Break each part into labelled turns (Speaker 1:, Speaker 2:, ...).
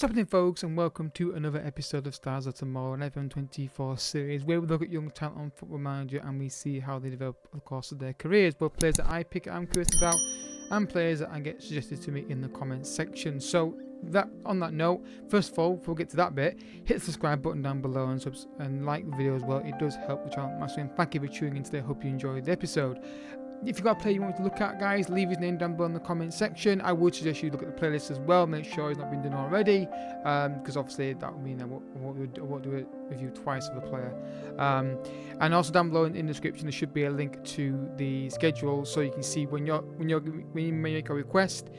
Speaker 1: What's happening, folks, and welcome to another episode of Stars of Tomorrow, an FM24 series where we look at young talent on Football Manager and we see how they develop over the course of their careers, both players that I pick I'm curious about and players that I get suggested to me in the comments section. So on that note, first of all, before we get to that bit, hit the subscribe button down below and like the video as well. It does help the channel massively, and thank you for tuning in today. I hope you enjoyed the episode. If you've got a player you want to look at, guys, leave his name down below in the comment section. I would suggest you look at the playlist as well. Make sure it's not been done already, because obviously that would mean I won't do a review twice of the player. And also down below in the description there should be a link to the schedule, so you can see when you make a request.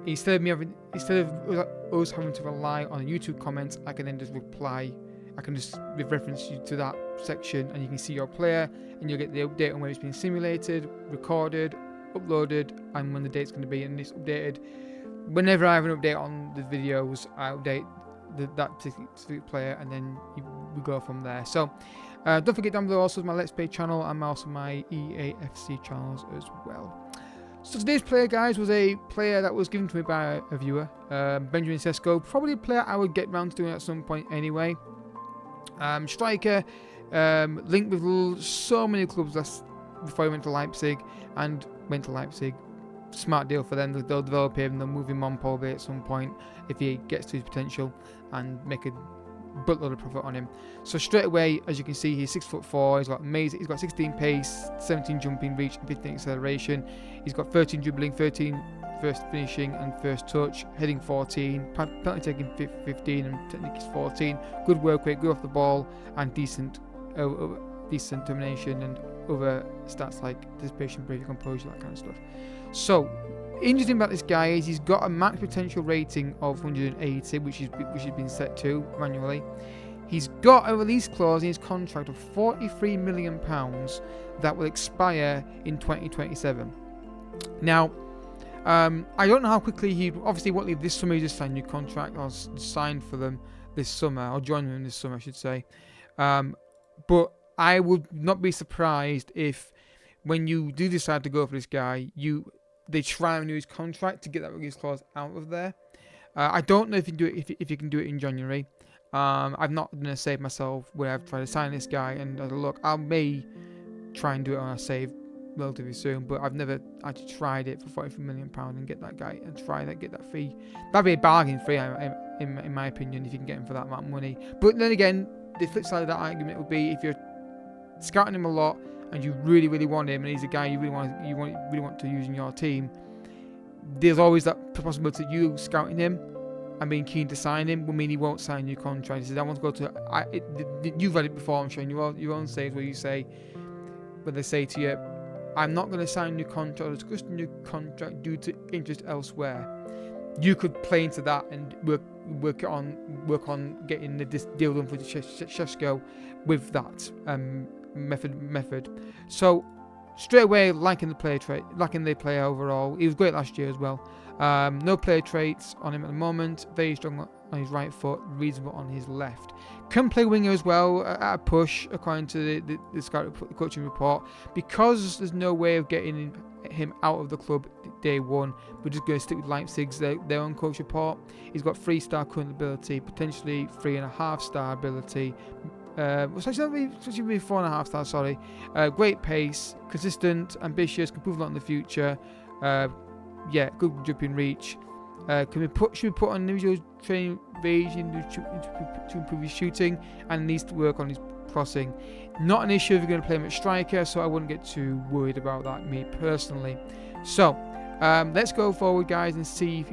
Speaker 1: Instead of us having to rely on YouTube comments, I can then just reply. I can just reference you to that section, and you can see your player, and you'll get the update on when it's been simulated, recorded, uploaded, and when the date's going to be. And it's updated whenever I have an update on the videos. I update that specific player, and then we go from there. So don't forget down below also my Let's Play channel and also my EAFC channels as well. So today's player, guys, was a player that was given to me by a viewer, Benjamin Sesko. Probably a player I would get round to doing at some point anyway. Striker, linked with so many clubs before he went to Leipzig, and went to Leipzig. Smart deal for them. They'll develop him, they'll move him on probably at some point if he gets to his potential, and make a buttload of profit on him. So straight away, as you can see, he's 6'4". He's got amazing. He's got 16 pace, 17 jumping reach, and 15 acceleration. He's got 13 dribbling, 13 first finishing and first touch, heading 14, penalty taking 15, and technique is 14. Good work rate, good off the ball, and decent termination and other stats like anticipation, bravery, composure, that kind of stuff. So interesting about this guy is he's got a max potential rating of 180, which has been set to manually. He's got a release clause in his contract of £43 million that will expire in 2027. Now, I don't know how quickly he obviously won't leave this summer. He just signed a new contract or signed for them this summer, or joined them this summer, I should say. But I would not be surprised if, when you do decide to go for this guy, they try and renew his contract to get that release clause out of there. I don't know if you can do it if you can do it in January. I'm not going to save myself where I've tried to sign this guy and look, I may try and do it on a save relatively soon, but I've never actually tried it for £43 million and get that guy and get that fee. That'd be a bargain fee in my opinion, if you can get him for that amount of money. But then again, the flip side of that argument would be if you're scouting him a lot and you really want him, and he's a guy you really want to use in your team, there's always that possibility that you scouting him and being keen to sign him will mean he won't sign your contract. He says, I want to go to you've read it before, I'm sure, in your own saves where they say to you, I'm not going to sign a new contract or discuss a new contract due to interest elsewhere. You could play into that and work on getting the deal done for Sesko with that method. So straight away, liking the player overall. He was great last year as well. No player traits on him at the moment. Very strong on his right foot, reasonable on his left. Can play winger as well at a push, according to the scout coaching report. Because there's no way of getting him out of the club day one, we're just going to stick with Leipzig's their own coach report. He's got 3-star current ability, potentially 3.5-star ability. Actually 4.5 stars, sorry. Great pace, consistent, ambitious, can prove a lot in the future. Good jumping reach. Should we put on individual training regime to improve his shooting, and needs to work on his crossing. Not an issue if you're going to play him at striker, so I wouldn't get too worried about that, me personally. So let's go forward, guys, and see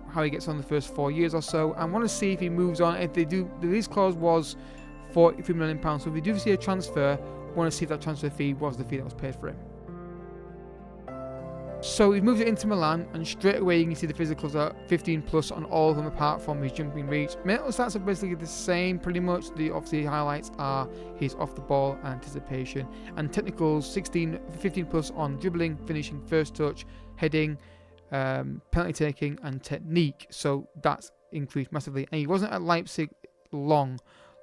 Speaker 1: how he gets on the first 4 years or so. I want to see if he moves on. If they do, the release clause was £43 million, so if we do see a transfer, I want to see if that transfer fee was the fee that was paid for him. So he's moved it into Milan, and straight away you can see the physicals are 15 plus on all of them apart from his jumping reach. Mental stats are basically the same pretty much. The obviously highlights are his off the ball and anticipation, and technicals 15 plus on dribbling, finishing, first touch, heading, penalty taking, and technique. So that's increased massively, and he wasn't at Leipzig long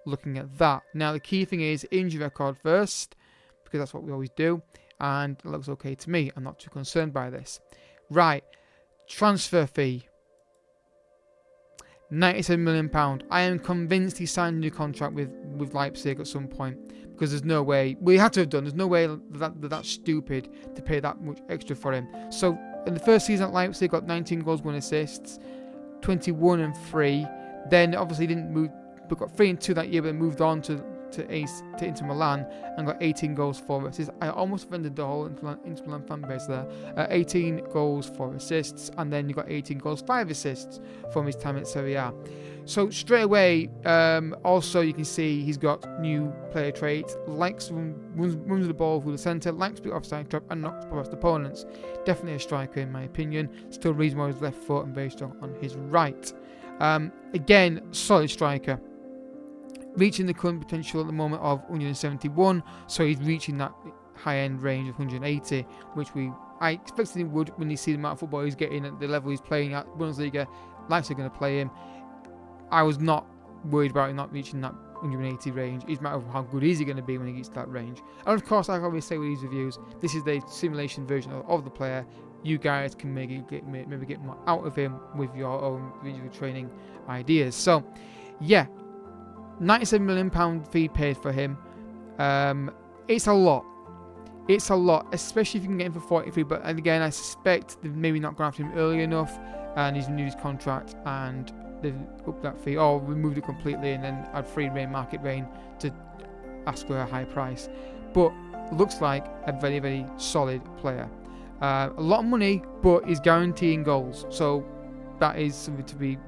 Speaker 1: looking at that. Now the key thing is injury record first, because that's what we always do. And it looks okay to me. I'm not too concerned by this. Right, transfer fee. £97 million. I am convinced he signed a new contract with Leipzig at some point, because there's no way, well, he had to have done, there's no way that's stupid to pay that much extra for him. So in the first season at Leipzig, got 19 goals, 1 assists, 21 and 3. Then obviously didn't move, but got 3 and 2 that year, but moved on to Inter Milan and got 18 goals, 4 assists. I almost offended the whole Inter Milan fan base there. 18 goals, 4 assists, and then you got 18 goals, 5 assists from his time at Serie A. So straight away, also you can see he's got new player traits. Likes runs the ball through the centre, likes to be offside trap, and knocks past opponents. Definitely a striker in my opinion. Still reasonable on his left foot and very strong on his right. Again, solid striker. Reaching the current potential at the moment of 171, so he's reaching that high-end range of 180, which I expected he would when you see the amount of football he's getting at the level he's playing at Bundesliga. Leipzig are going to play him. I was not worried about him not reaching that 180 range. It's a matter of how good is he going to be when he gets to that range. And of course, like I always say with these reviews, this is the simulation version of the player. You guys can maybe get more out of him with your own visual training ideas. So, yeah. £97 million fee paid for him. It's a lot. It's a lot, especially if you can get him for 43. But again, I suspect they've maybe not gone after him early enough, and he's renewed his contract, and they've upped that fee or removed it completely, and then had free reign, market reign to ask for a high price. But looks like a very, very solid player. A lot of money, but he's guaranteeing goals, so that is something to be,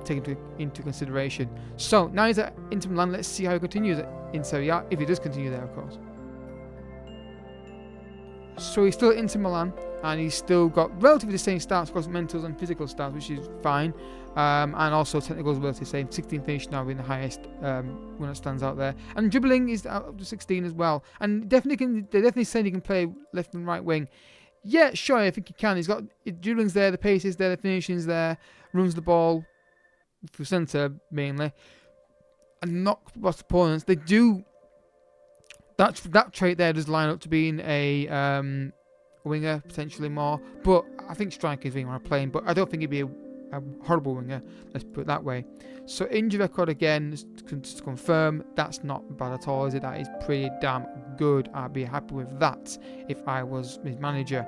Speaker 1: taken into consideration. So now he's at Inter Milan. Let's see how he continues in Serie A, if he does continue there, of course. So he's still at Inter Milan, and he's still got relatively the same stats, across mental and physical stats, which is fine, and also technical is relatively the same. 16 finish now being the highest one that stands out there, and dribbling is up to 16 as well. And they're definitely saying he can play left and right wing. Yeah, sure, I think he can. He's got dribbling's there, the pace is there, the finishing's there, runs the ball through centre mainly, and knock past opponents. They do that trait there does line up to being a winger potentially more, but I think striker is being more playing. But I don't think he'd be a horrible winger. Let's put it that way. So injury record again, just to confirm, that's not bad at all, is it? That is pretty damn good. I'd be happy with that if I was his manager.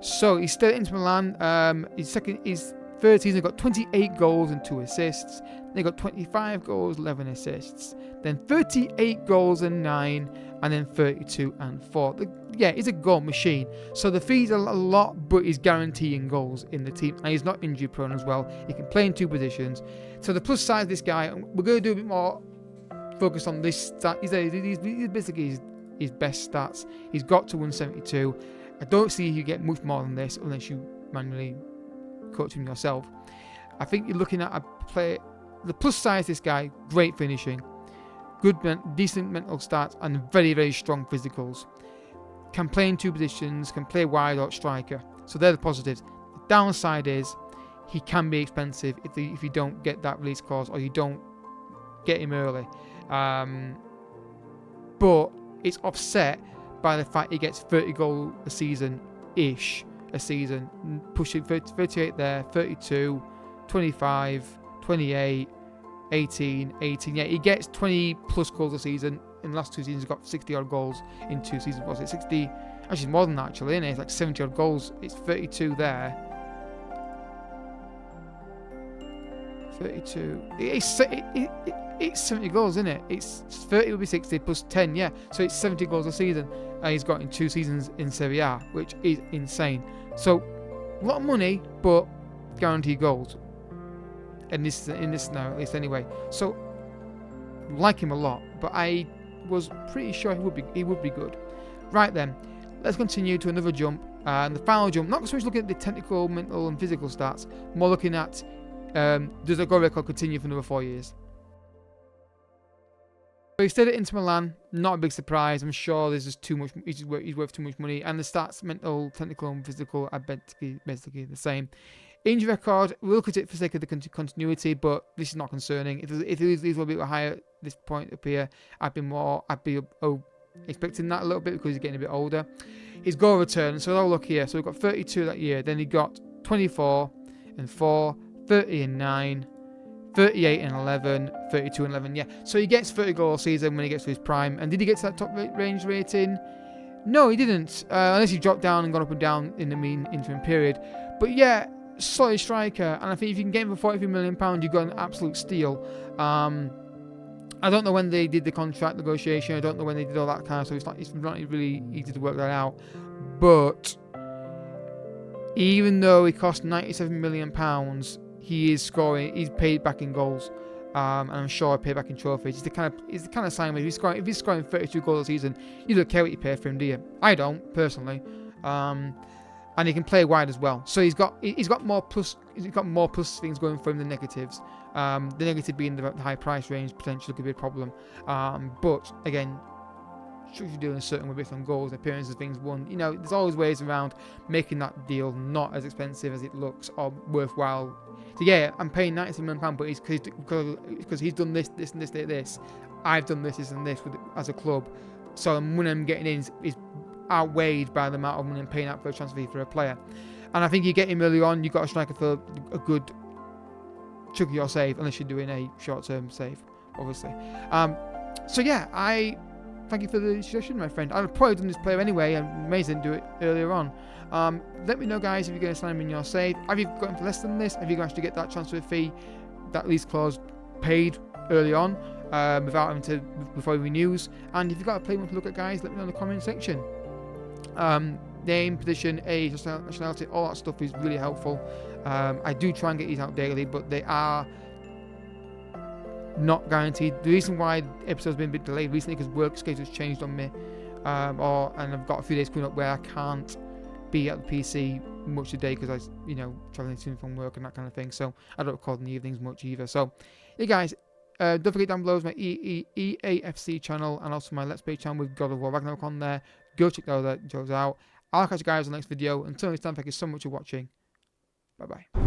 Speaker 1: So he's still at Inter Milan. His third season, he got 28 goals and 2 assists. Then he got 25 goals, 11 assists. Then 38 goals and 9, and then 32 and 4. He's a goal machine. So the fees are a lot, but he's guaranteeing goals in the team, and he's not injury prone as well. He can play in 2 positions. So the plus side of this guy, we're going to do a bit more focus on this stat. He's basically his best stats. He's got to 172. I don't see you get much more than this unless you manually coach him yourself. I think you're looking at a player. The plus side is this guy, great finishing, decent mental stats, and very, very strong physicals. Can play in 2 positions, can play wide or striker. So they're the positives. The downside is he can be expensive if you don't get that release clause or you don't get him early. But it's offset by the fact he gets 30 goals a season, pushing 38 there, 32, 25, 28, 18. Yeah, he gets 20 plus goals a season. In the last 2 seasons, he's got 60 odd goals in 2 seasons. Was it 60? Actually, more than that, actually, isn't it? It's like 70 odd goals. It's 32 there. 32. It's 70 goals, isn't it? It's 30 would be 60 plus 10, yeah. So it's 70 goals a season. He's got in 2 seasons in Serie A, which is insane. So a lot of money, but guaranteed goals. In this scenario, at least anyway. So like him a lot, but I was pretty sure he would be good. Right then, let's continue to another jump. And the final jump, not so much looking at the technical, mental, and physical stats, more looking at does the goal record continue for another 4 years. So he stayed at Inter Milan, not a big surprise. I'm sure there's just too much. He's worth too much money, and the stats, mental, technical, and physical, are basically the same. Injury record, we'll look at it for the sake of the continuity, but this is not concerning. If it was a little bit higher at this point up here, I'd be expecting that a little bit because he's getting a bit older. His goal return, so I'll look here. So we've got 32 that year, then he got 24, and 4, 30 and 9, 38 and 11, 32 and 11. Yeah, so he gets 30 goals a season when he gets to his prime. And did he get to that top range rating? No, he didn't, unless he dropped down and gone up and down in the mean interim period. But yeah, solid striker, and I think if you can get him for £43 million, you've got an absolute steal. I don't know when they did the contract negotiation. I don't know when they did all that kind of stuff. It's not really easy to work that out. But even though he cost £97 million, he is scoring. He's paid back in goals, and I'm sure paid back in trophies. It's the kind of sign where if he's scoring 32 goals a season, you don't care what you pay for him, do you? I don't personally. And he can play wide as well. So he's got more plus things going for him than negatives. The negative being the high price range potentially could be a problem. But again, should you do in a certain way based on goals, appearances, things won. You know, there's always ways around making that deal not as expensive as it looks or worthwhile. So yeah, I'm paying £97 million, but it's because he's done this, this, and this, this. I've done this, and this as a club. So the money I'm getting in is outweighed by the amount of money I'm paying out for a transfer fee for a player. And I think you get him early on, you've got a striker for a good chunk of your save, unless you're doing a short-term save, obviously. So yeah, I thank you for the suggestion, my friend. I've probably done this player anyway, and may didn't do it earlier on. Let me know, guys, if you're going to sign him in your save. Have you got him for less than this? Have you actually get that transfer fee, that lease clause paid early on, without having to before he renews? And if you've got a player you want to look at, guys, let me know in the comment section. Name, position, age, nationality, all that stuff is really helpful. I do try and get these out daily, but they are not guaranteed. The reason why episodes have been a bit delayed recently because work schedule's changed on me, and I've got a few days coming up where I can't be at the PC much today because I, traveling to and from work and that kind of thing. So I don't record in the evenings much either. So, yeah, guys, don't forget down below is my EAFC channel and also my Let's Play channel with God of War Ragnarok on there. Go check those out. I'll catch you guys in the next video. Until next time, thank you so much for watching. Bye bye.